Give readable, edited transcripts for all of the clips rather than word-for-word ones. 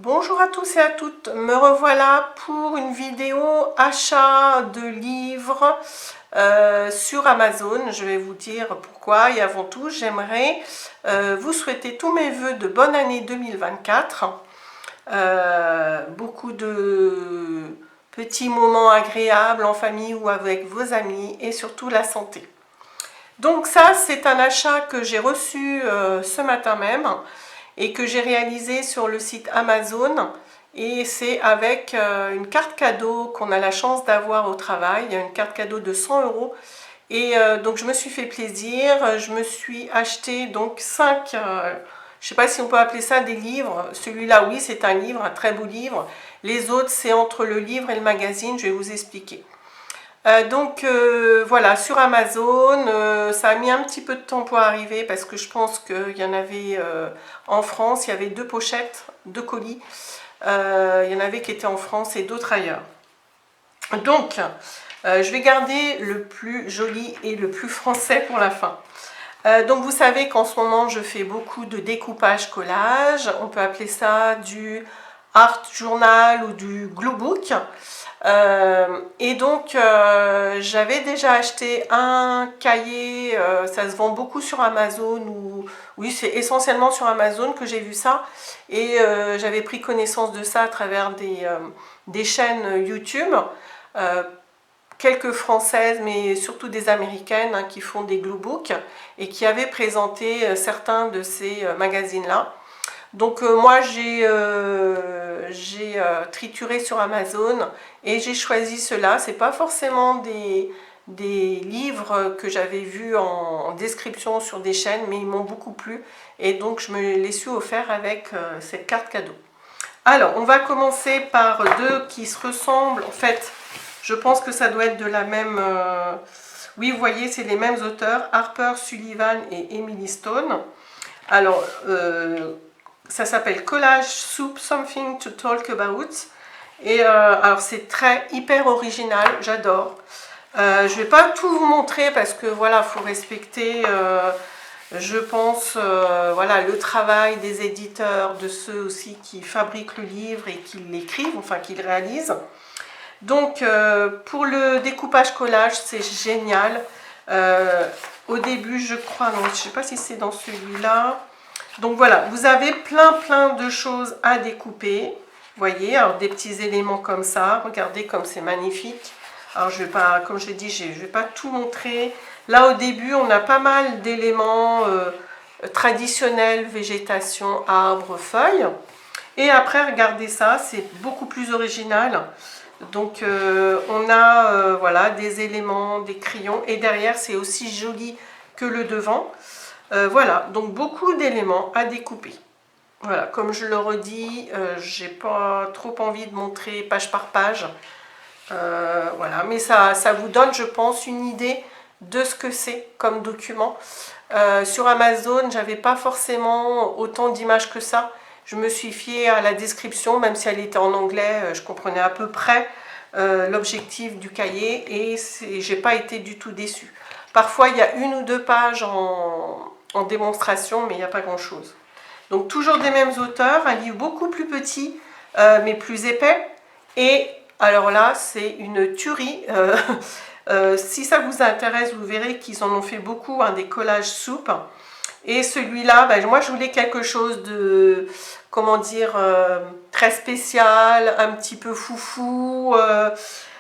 Bonjour à tous et à toutes, me revoilà pour une vidéo achat de livres sur Amazon. Je vais vous dire pourquoi et avant tout j'aimerais vous souhaiter tous mes vœux de bonne année 2024. Beaucoup de petits moments agréables en famille ou avec vos amis et surtout la santé. Donc ça c'est un achat que j'ai reçu ce matin même et que j'ai réalisé sur le site Amazon, et c'est avec une carte cadeau qu'on a la chance d'avoir au travail, une carte cadeau de 100 € et donc je me suis fait plaisir, je me suis acheté donc 5, je ne sais pas si on peut appeler ça des livres, celui-là oui c'est un livre, un très beau livre, les autres c'est entre le livre et le magazine, je vais vous expliquer. Voilà, sur Amazon, ça a mis un petit peu de temps pour arriver parce que je pense qu'il y en avait en France, il y avait 2 pochettes, 2 colis. Il y en avait qui étaient en France et d'autres ailleurs. Donc, je vais garder le plus joli et le plus français pour la fin. Donc vous savez qu'en ce moment je fais beaucoup de découpage collage, on peut appeler ça du art journal ou du glue book. Et donc j'avais déjà acheté un cahier, ça se vend beaucoup sur Amazon, ou oui c'est essentiellement sur Amazon que j'ai vu ça, et j'avais pris connaissance de ça à travers des chaînes YouTube, quelques françaises mais surtout des américaines qui font des glue books et qui avaient présenté certains de ces magazines là. Donc moi j'ai trituré sur Amazon et j'ai choisi cela. C'est pas forcément des livres que j'avais vus en description sur des chaînes, mais ils m'ont beaucoup plu et donc je me les suis offert avec cette carte cadeau. Alors on va commencer par deux qui se ressemblent. En fait je pense que ça doit être de la même... oui vous voyez c'est les mêmes auteurs, Harper Sullivan et Emily Stone. Alors ça s'appelle Collage Soup, Something to Talk About. Et alors c'est hyper original, j'adore. Je ne vais pas tout vous montrer parce que voilà, il faut respecter, je pense, voilà, le travail des éditeurs, de ceux aussi qui fabriquent le livre et qui l'écrivent, enfin qui le réalisent. Donc pour le découpage collage, c'est génial. Au début, je crois, non, je ne sais pas si c'est dans celui-là. Donc voilà, vous avez plein de choses à découper. Vous voyez, alors des petits éléments comme ça. Regardez comme c'est magnifique. Alors je vais pas, comme je l'ai dit, je ne vais pas tout montrer. Là au début, on a pas mal d'éléments traditionnels, végétation, arbres, feuilles. Et après, regardez ça, c'est beaucoup plus original. Donc on a voilà, des éléments, des crayons. Et derrière, c'est aussi joli que le devant. Voilà, donc beaucoup d'éléments à découper. Voilà, comme je le redis, j'ai pas trop envie de montrer page par page. Voilà, mais ça vous donne, je pense, une idée de ce que c'est comme document. Sur Amazon, j'avais pas forcément autant d'images que ça. Je me suis fiée à la description, même si elle était en anglais, je comprenais à peu près l'objectif du cahier et j'ai pas été du tout déçue. Parfois, il y a 1 ou 2 pages en démonstration, mais il n'y a pas grand chose. Donc toujours des mêmes auteurs, un livre beaucoup plus petit mais plus épais. Et alors là c'est une tuerie. Si ça vous intéresse, vous verrez qu'ils en ont fait beaucoup, des collages soupes. Et celui-là, moi je voulais quelque chose de, comment dire, très spécial, un petit peu foufou,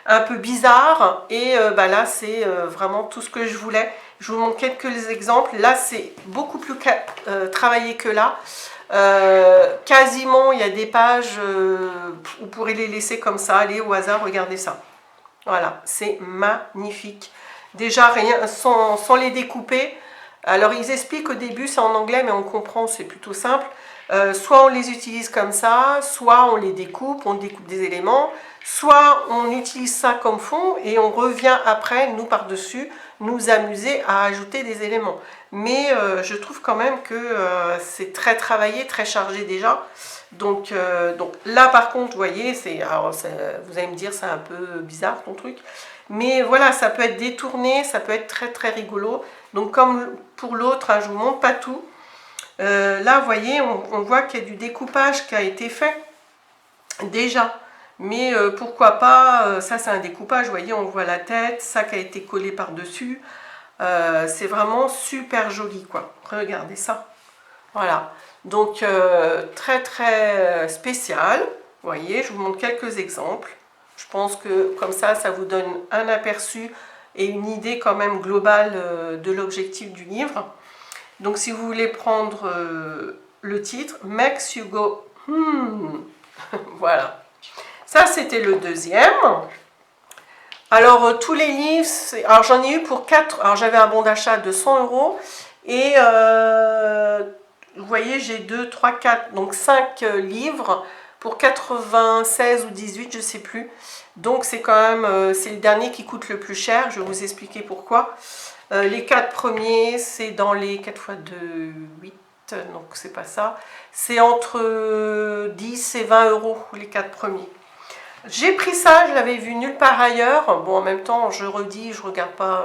un peu bizarre. Et là c'est vraiment tout ce que je voulais. Je vous montre quelques exemples. Là, c'est beaucoup plus travaillé que là. Quasiment, il y a des pages, vous pourrez les laisser comme ça, allez au hasard, regardez ça. Voilà, c'est magnifique. Déjà, rien, sans les découper. Alors, ils expliquent au début, c'est en anglais, mais on comprend, c'est plutôt simple. Soit on les utilise comme ça, soit on les découpe, on découpe des éléments, soit on utilise ça comme fond et on revient après, nous par-dessus, nous amuser à ajouter des éléments. Mais je trouve quand même que c'est très travaillé, très chargé déjà. Donc là par contre, vous voyez, vous allez me dire c'est un peu bizarre ton truc. Mais voilà, ça peut être détourné, ça peut être très rigolo. Donc comme pour l'autre, je vous montre pas tout. Là, vous voyez, on voit qu'il y a du découpage qui a été fait. déjà. Mais pourquoi pas, ça c'est un découpage, vous voyez, on voit la tête, ça qui a été collé par-dessus. C'est vraiment super joli, quoi. Regardez ça. Voilà. Donc, très très spécial. Vous voyez, je vous montre quelques exemples. Je pense que comme ça vous donne un aperçu et une idée quand même globale de l'objectif du livre. Donc, si vous voulez prendre le titre, Makes You Go Voilà. Ça, c'était le deuxième. Alors, tous les livres, alors j'en ai eu pour 4, alors j'avais un bon d'achat de 100 € et vous voyez, j'ai 2, 3, 4, donc 5 livres pour 96 ou 18, je ne sais plus. Donc, c'est quand même, c'est le dernier qui coûte le plus cher, je vais vous expliquer pourquoi. Les 4 premiers, c'est dans les 4 x 2, 8, donc c'est pas ça. C'est entre 10 et 20 € les 4 premiers. J'ai pris ça, je l'avais vu nulle part ailleurs. Bon, en même temps, je redis, je regarde pas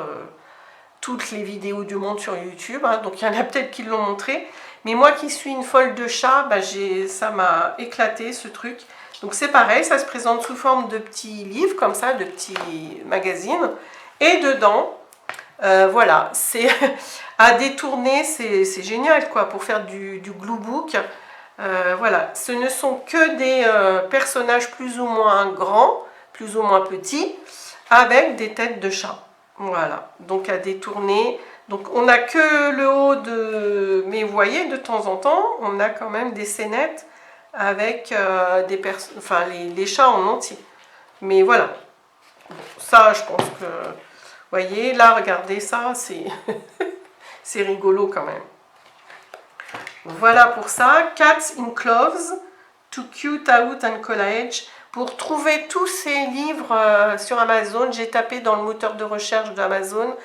toutes les vidéos du monde sur YouTube, hein, donc il y en a peut-être qui l'ont montré. Mais moi qui suis une folle de chat, bah, ça m'a éclaté ce truc. Donc c'est pareil, ça se présente sous forme de petits livres comme ça, de petits magazines. Et dedans, voilà, c'est à détourner, c'est génial quoi, pour faire du glue book. Voilà, ce ne sont que des personnages plus ou moins grands, plus ou moins petits, avec des têtes de chat. Voilà, donc à détourner. Donc on n'a que le haut de... Mais vous voyez, de temps en temps, on a quand même des scénettes avec enfin, les chats en entier. Mais voilà, ça je pense que... Vous voyez, là, regardez ça, c'est c'est rigolo quand même. Voilà pour ça, Cats in Cloves, To Cute Out and College. Pour trouver tous ces livres sur Amazon, j'ai tapé dans le moteur de recherche d'Amazon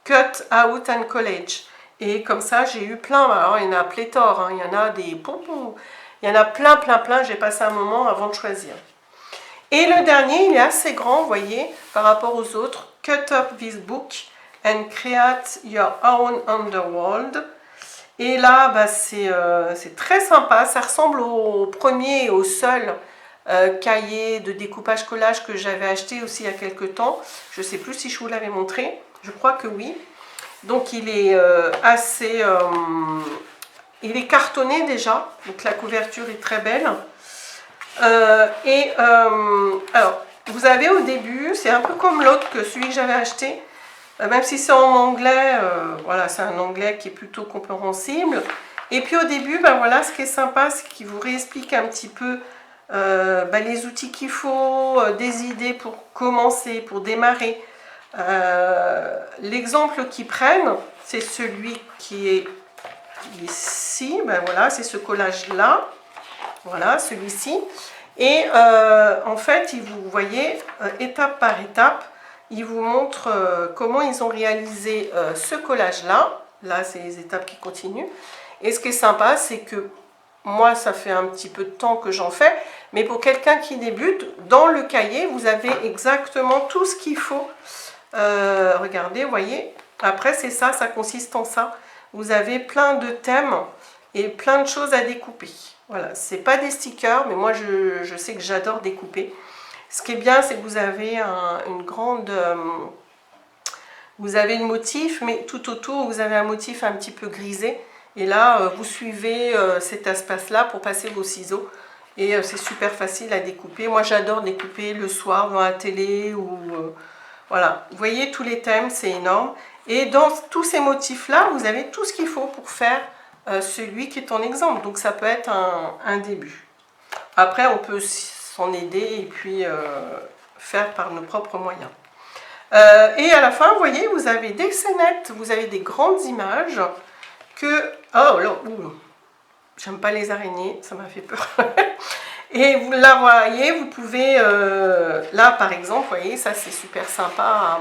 Cut Out and College. Et comme ça, j'ai eu plein, alors il y en a pléthore, hein, il y en a des pompons, il y en a plein, j'ai passé un moment avant de choisir. Et le dernier, il est assez grand, vous voyez, par rapport aux autres. Cut up this book and create your own underworld. Et là, bah, c'est très sympa. Ça ressemble au premier et au seul cahier de découpage collage que j'avais acheté aussi il y a quelques temps. Je ne sais plus si je vous l'avais montré. Je crois que oui. Donc il est assez... il est cartonné déjà. Donc la couverture est très belle. Alors, vous avez au début, c'est un peu comme l'autre que celui que j'avais acheté. Même si c'est en anglais, voilà, c'est un anglais qui est plutôt compréhensible. Et puis au début, ben voilà, ce qui est sympa, c'est qu'il vous réexplique un petit peu les outils qu'il faut, des idées pour commencer, pour démarrer. L'exemple qu'ils prennent, c'est celui qui est ici. Ben voilà, c'est ce collage-là. Voilà, celui-ci. Et en fait, vous voyez, étape par étape, ils vous montrent comment ils ont réalisé ce collage-là. Là, c'est les étapes qui continuent. Et ce qui est sympa, c'est que moi, ça fait un petit peu de temps que j'en fais. Mais pour quelqu'un qui débute, dans le cahier, vous avez exactement tout ce qu'il faut. Regardez, vous voyez. Après, c'est ça, ça consiste en ça. Vous avez plein de thèmes et plein de choses à découper. Voilà, c'est pas des stickers, mais moi, je sais que j'adore découper. Ce qui est bien, c'est que vous avez une grande... vous avez le motif, mais tout autour, vous avez un motif un petit peu grisé. Et là, vous suivez cet espace-là pour passer vos ciseaux. Et c'est super facile à découper. Moi, j'adore découper le soir dans la télé. Ou voilà, vous voyez tous les thèmes, c'est énorme. Et dans tous ces motifs-là, vous avez tout ce qu'il faut pour faire celui qui est en exemple. Donc, ça peut être un début. Après, on peut s'en aider et puis faire par nos propres moyens. Et à la fin, vous voyez, vous avez des scénettes, vous avez des grandes images que... Oh là, j'aime pas les araignées, ça m'a fait peur. Et vous la voyez, vous pouvez... là, par exemple, vous voyez, ça c'est super sympa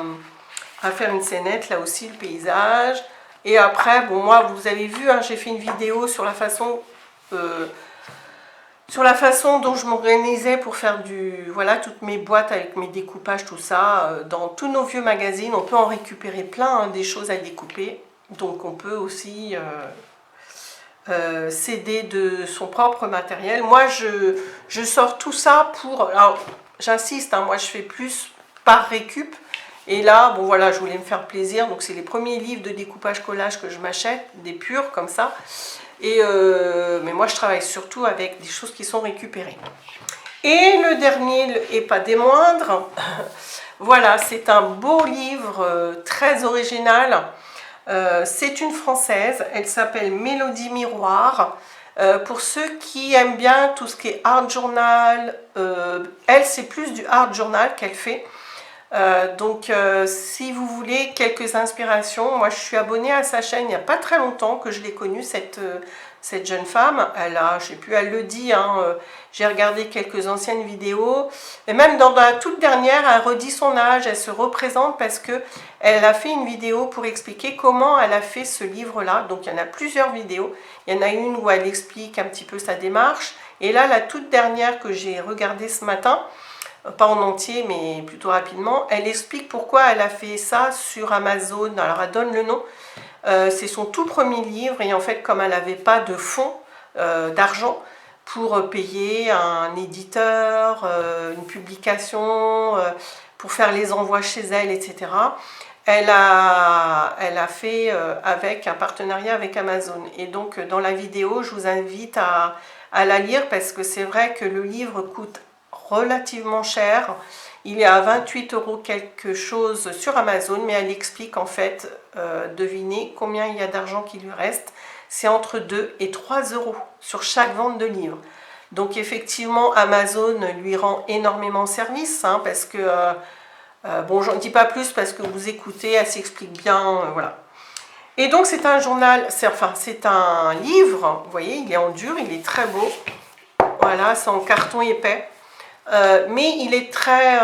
à faire une scénette, là aussi, le paysage. Et après, bon, moi, vous avez vu, hein, j'ai fait une vidéo sur la façon... dont je m'organisais pour faire voilà, toutes mes boîtes avec mes découpages, tout ça. Dans tous nos vieux magazines, on peut en récupérer plein, hein, des choses à découper. Donc on peut aussi CD de son propre matériel. Moi, je sors tout ça pour... Alors, j'insiste, hein, moi je fais plus par récup. Et là, bon voilà, je voulais me faire plaisir. Donc c'est les premiers livres de découpage collage que je m'achète, des purs comme ça. Et mais moi je travaille surtout avec des choses qui sont récupérées. Et le dernier, et pas des moindres, voilà, c'est un beau livre très original. C'est une Française, elle s'appelle Mélodie Miroir. Pour ceux qui aiment bien tout ce qui est art journal, elle c'est plus du art journal qu'elle fait. Donc si vous voulez quelques inspirations, moi je suis abonnée à sa chaîne il n'y a pas très longtemps que je l'ai connue, cette jeune femme. Elle a, je sais plus, elle le dit, hein, j'ai regardé quelques anciennes vidéos, et même dans la toute dernière, elle redit son âge, elle se représente parce que elle a fait une vidéo pour expliquer comment elle a fait ce livre-là. Donc il y en a plusieurs vidéos, il y en a une où elle explique un petit peu sa démarche, et là la toute dernière que j'ai regardée ce matin, pas en entier mais plutôt rapidement, elle explique pourquoi elle a fait ça sur Amazon. Alors elle donne le nom, c'est son tout premier livre, et en fait comme elle n'avait pas de fonds d'argent pour payer un éditeur, une publication, pour faire les envois chez elle, etc. Elle a fait avec un partenariat avec Amazon. Et donc dans la vidéo, je vous invite à la lire parce que c'est vrai que le livre coûte relativement cher. Il est à 28 € quelque chose sur Amazon, mais elle explique en fait, devinez combien il y a d'argent qui lui reste. C'est entre 2 et 3 € sur chaque vente de livre. Donc effectivement, Amazon lui rend énormément service, hein, parce que, bon, j'en dis pas plus parce que vous écoutez, elle s'explique bien, voilà. Et donc c'est un journal, enfin c'est un livre, vous voyez, il est en dur, il est très beau. Voilà, c'est en carton épais. Mais il est très,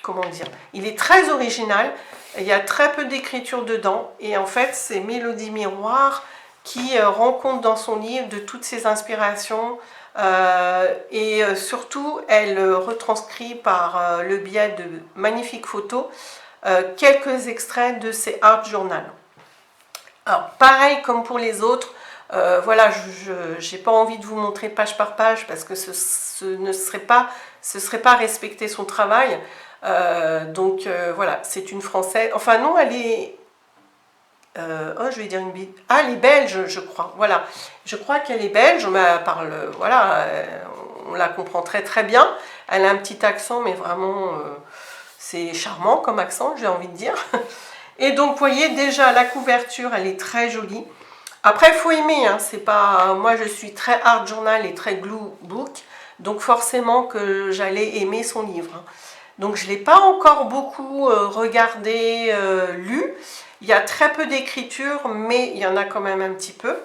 comment dire, il est très original. Il y a très peu d'écriture dedans, et en fait c'est Mélodie Miroir qui rend compte dans son livre de toutes ses inspirations, et surtout elle retranscrit par le biais de magnifiques photos quelques extraits de ses art journal. Alors pareil comme pour les autres, voilà, je n'ai pas envie de vous montrer page par page parce que ce ne serait pas respecter son travail. Donc voilà, c'est une Française. Enfin non, elle est... oh, je vais dire une bêtise. Ah, elle est belge, je crois. Voilà, je crois qu'elle est belge, mais elle parle... Voilà, on la comprend très très bien. Elle a un petit accent, mais vraiment, c'est charmant comme accent, j'ai envie de dire. Et donc, vous voyez, déjà, la couverture, elle est très jolie. Après, il faut aimer, hein, c'est pas... Moi, je suis très art journal et très glue book, donc forcément que j'allais aimer son livre. Hein. Donc, je ne l'ai pas encore beaucoup regardé, lu. Il y a très peu d'écriture, mais il y en a quand même un petit peu.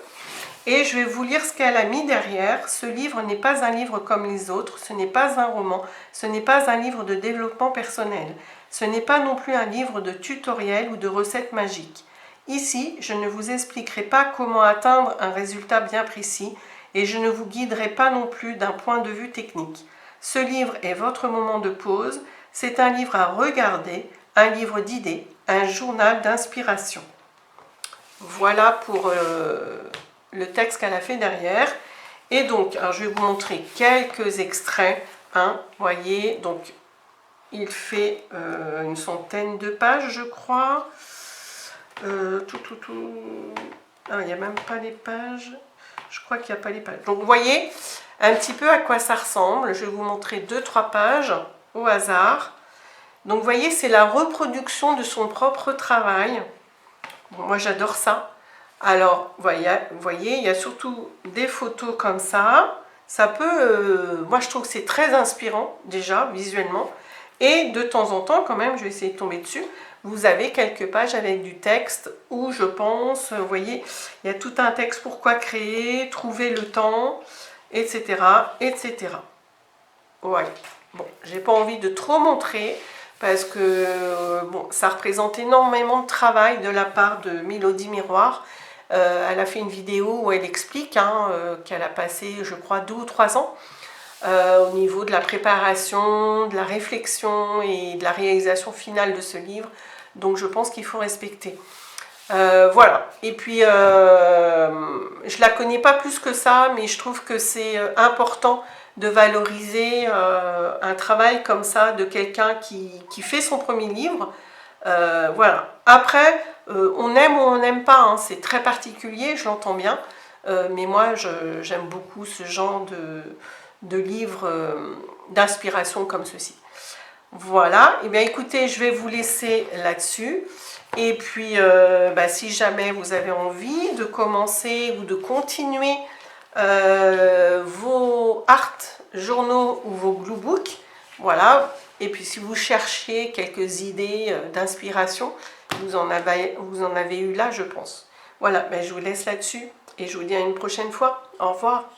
Et je vais vous lire ce qu'elle a mis derrière. Ce livre n'est pas un livre comme les autres, ce n'est pas un roman, ce n'est pas un livre de développement personnel. Ce n'est pas non plus un livre de tutoriel ou de recettes magiques. Ici, je ne vous expliquerai pas comment atteindre un résultat bien précis et je ne vous guiderai pas non plus d'un point de vue technique. Ce livre est votre moment de pause, c'est un livre à regarder, un livre d'idées, un journal d'inspiration. Voilà pour le texte qu'elle a fait derrière. Et donc, alors je vais vous montrer quelques extraits. Hein, voyez, donc il fait une centaine de pages, je crois. Ah, il n'y a même pas les pages. Je crois qu'il n'y a pas les pages. Donc, vous voyez un petit peu à quoi ça ressemble. Je vais vous montrer 2-3 pages au hasard. Donc, vous voyez, c'est la reproduction de son propre travail. Bon, moi, j'adore ça. Alors, vous voyez, il y a surtout des photos comme ça. Ça peut... moi, je trouve que c'est très inspirant, déjà, visuellement. Et de temps en temps, quand même, je vais essayer de tomber dessus, vous avez quelques pages avec du texte où je pense, vous voyez, il y a tout un texte, pourquoi créer, trouver le temps, etc. etc. Ouais. Bon, j'ai pas envie de trop montrer parce que bon, ça représente énormément de travail de la part de Mélodie Miroir. Elle a fait une vidéo où elle explique hein, qu'elle a passé, je crois, 2 ou 3 ans au niveau de la préparation, de la réflexion et de la réalisation finale de ce livre. Donc je pense qu'il faut respecter. Voilà. Et puis, je la connais pas plus que ça, mais je trouve que c'est important de valoriser un travail comme ça de quelqu'un qui fait son premier livre. Voilà. Après, on aime ou on n'aime pas, hein, c'est très particulier, je l'entends bien. Mais moi, j'aime beaucoup ce genre de livres d'inspiration comme ceci. Voilà, et bien écoutez, je vais vous laisser là-dessus. Et puis, si jamais vous avez envie de commencer ou de continuer vos art journaux ou vos glue books, voilà. Et puis, si vous cherchiez quelques idées d'inspiration, vous en avez eu là, je pense. Voilà, je vous laisse là-dessus et je vous dis à une prochaine fois. Au revoir.